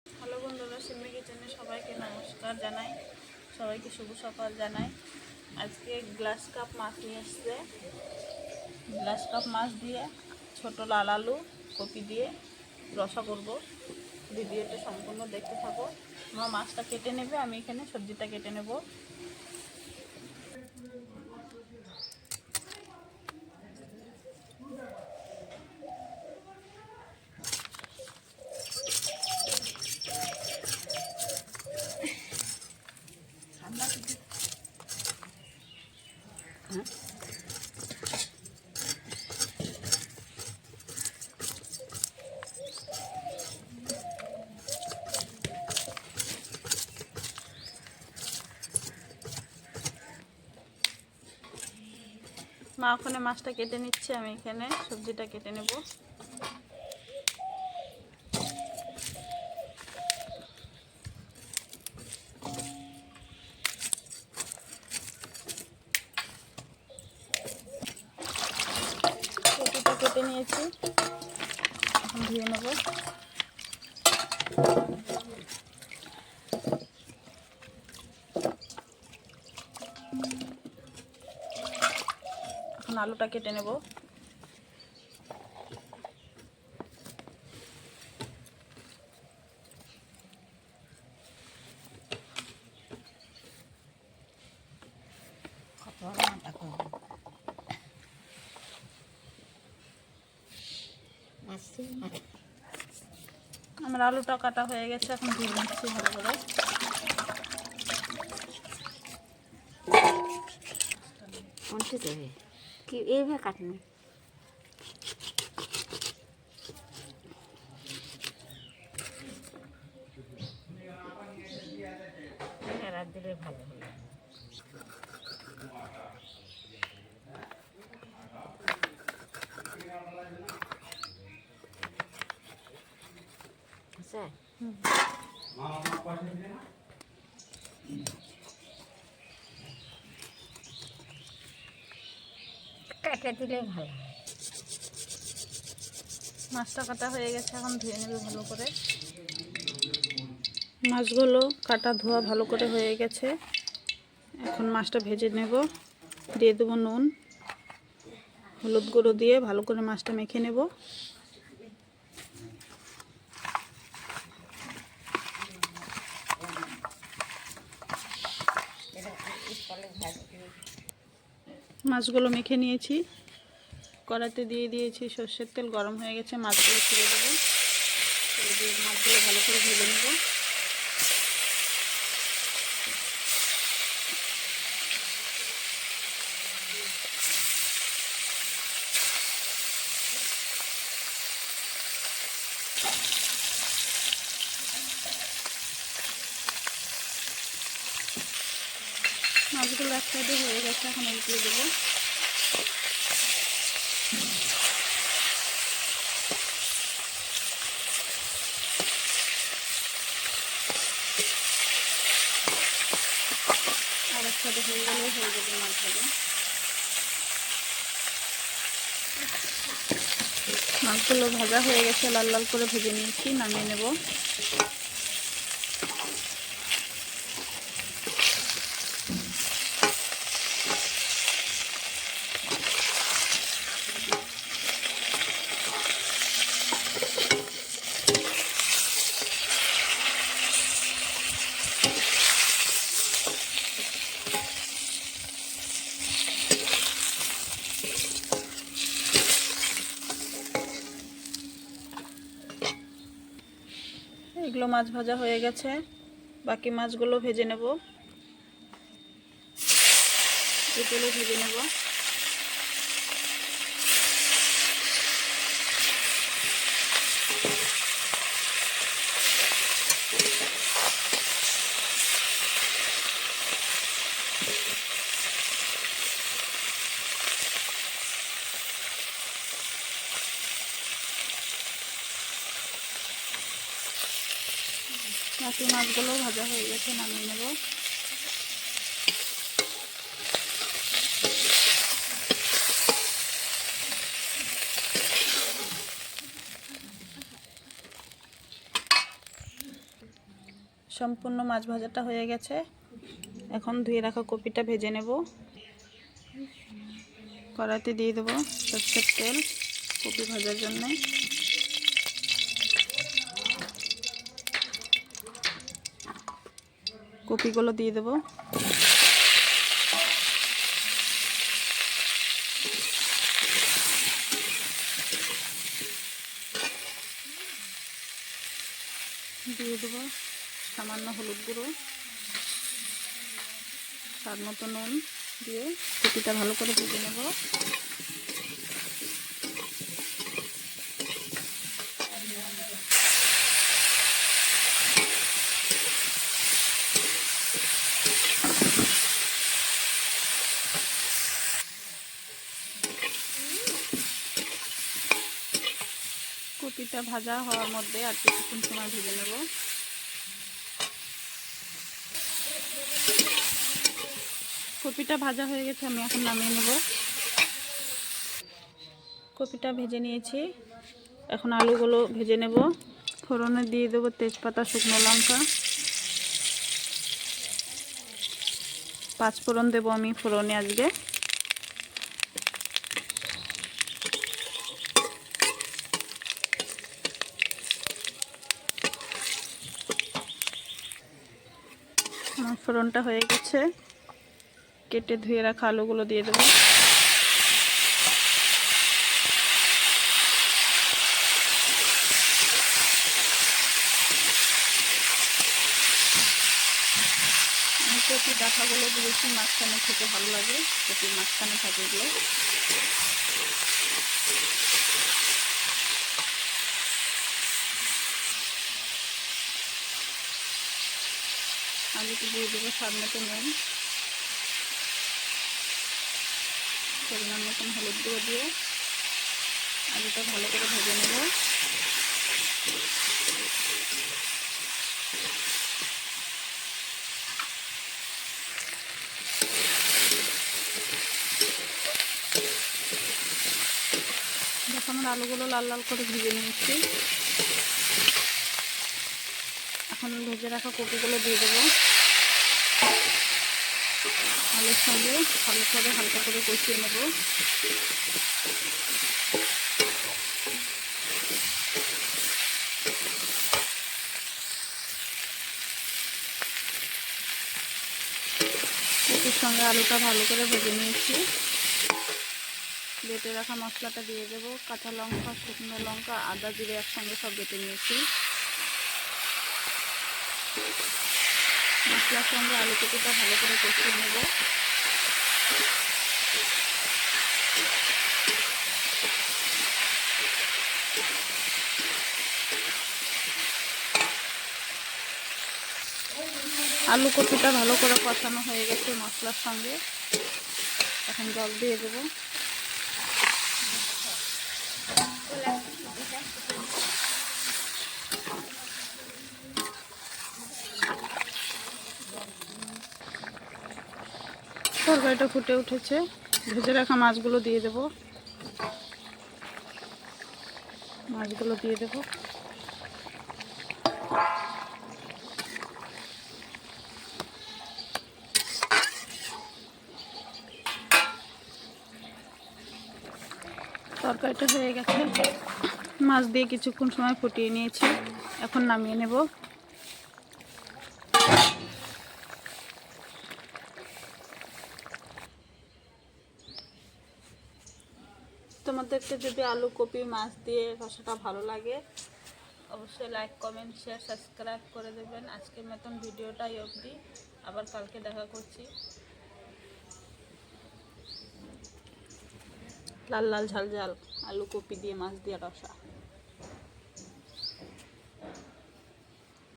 Hello বন্ধুরা, সিমি কিচেনে সবাইকে নমস্কার জানাই, সবাইকে শুভ সকাল জানাই। আজকে গ্লাস কাপ মাছ নিয়ে এসছে। গ্লাস কাপ মাছ দিয়ে ছোট লাল আলু কপি দিয়ে রসা করব। ভিডিওটা সম্পূর্ণ দেখতে থাকো। আমার মাছটা কেটে নেবে, আমি এখানে সবজিটা কেটে নেব। মা ওখানে মাছটা কেটে নিচ্ছে, আমি এখানে সবজিটা কেটে নেব। কপিটা কেটে নিয়েছি, এখন ধুয়ে নেব। এখন আলুটা কেটে নেব। আমার আলুটা কাটা হয়ে গেছে, এখন ধুয়ে নিচ্ছি ভালো করে। কি এইভাবে কাটনি রাত দিলে ভালো হলো। কাটা দিলে ভালো হয়। মাছটা কাটা হয়ে গেছে, এখন ধুয়ে নেবে ভালো করে। মাছগুলো কাটা ধোয়া ভালো করে হয়ে গেছে, এখন মাছটা ভেজে নেব। দিয়ে দেবো নুন, হলুদ গুঁড়ো দিয়ে ভালো করে মাছটা মেখে নেব। মাছগুলো মেখে নিয়েছি, কড়াইতে দিয়ে দিয়েছি সর্ষের তেল, গরম হয়ে গেছে। মাছগুলো ছেড়ে দেবো, ছেড়ে দিয়ে মাছগুলো ভালো করে ভেজে নেব। মাছগুলো এক সাইডে হয়ে গেছে, এখন উল্টিয়ে দেবো। আর এক সাইডে হয়ে গেলে হয়ে যাবে মাছ ভাজা। মাছগুলো ভাজা হয়ে গেছে, লাল লাল করে ভেজে নিয়েছি, নামিয়ে নেব। এগুলো মাছ ভাজা হয়ে গেছে, বাকি মাছগুলো ভেজে নেব। এগুলো ভেজে নেব। বাকি মাছগুলো ভাজা হয়ে গেছে, নামিয়ে নেব। সম্পূর্ণ মাছ ভাজাটা হয়ে গেছে। এখন ধুয়ে রাখা কপিটা ভেজে নেব। কড়াইতে দিয়ে দেবো সরষের তেল কপি ভাজার জন্য। কপিগুলো দিয়ে দেবো। দিয়ে দেবো সামান্য হলুদ গুঁড়ো, স্বাদ মতো নুন দিয়ে কপিটা ভালো করে ভেজে নেব। কপিটা ভাজা হওয়ার মধ্যে আর কিছুক্ষণ সময় ভেজে নেব। কপিটা ভাজা হয়ে গেছে, আমি এখন নামিয়ে নেব। কপিটা ভেজে নিয়েছি, এখন আলুগুলো ভেজে নেব। ফোড়নে দিয়ে দেবো তেজপাতা, শুকনো লঙ্কা, 5 ফোড়ন দেবো আমি ফোড়নে আজকে। আমার ফোড়নটা হয়ে গেছে, কেটে ধুয়ে রাখা আলুগুলো দিয়ে দেবো। কপি ডাঁটাগুলো দিয়েছি, মাঝখানে খেতে ভালো লাগে, কপির মাঝখানে থাকে এগুলো। আলুতে দিয়ে দেবো স্বাদ মতো নুন, পরিমাণ মতন হলুদ গুঁড়ো দিয়ে আলুটা ভালো করে ভেজে নেব। দেখো আমার আলুগুলো লাল লাল করে ভেজে নিয়েছি। এখন ভেজে রাখা কপিগুলো দিয়ে দেবো আলুর সঙ্গে, ভালো করে হালকা করে কষিয়ে নেব। কপির সঙ্গে আলুটা ভালো করে ভেজে নিয়েছি। বেটে রাখা মশলাটা দিয়ে দেবো, কাঁচা লঙ্কা, শুকনো লঙ্কা, আদা, জিরে একসঙ্গে সব বেটে নিয়েছি। মশলার সঙ্গে আলু কপিটা ভালো করে কষিয়ে নেব। আলু কপিটা ভালো করে কষানো হয়ে গেছে মশলার সঙ্গে, এখন জল দিয়ে দেবো। তরকারিটা ফুটে উঠেছে, ভেজে রাখা মাছগুলো দিয়ে দেবো। মাছগুলো দিয়ে দেবো। তরকারিটা হয়ে গেছে, মাছ দিয়ে কিছুক্ষণ সময় ফুটিয়ে নিয়েছি, এখন নামিয়ে নেব। তোমাদেরকে যদি আলু কপি মাছ দিয়ে রসাটা ভালো লাগে অবশ্যই লাইক, কমেন্ট, শেয়ার, সাবস্ক্রাইব করে দেবেন। আজকের মতন ভিডিওটাই অবধি, আবার কালকে দেখা করছি। লাল লাল ঝাল ঝাল আলু কপি দিয়ে মাছ দিয়ে রসা।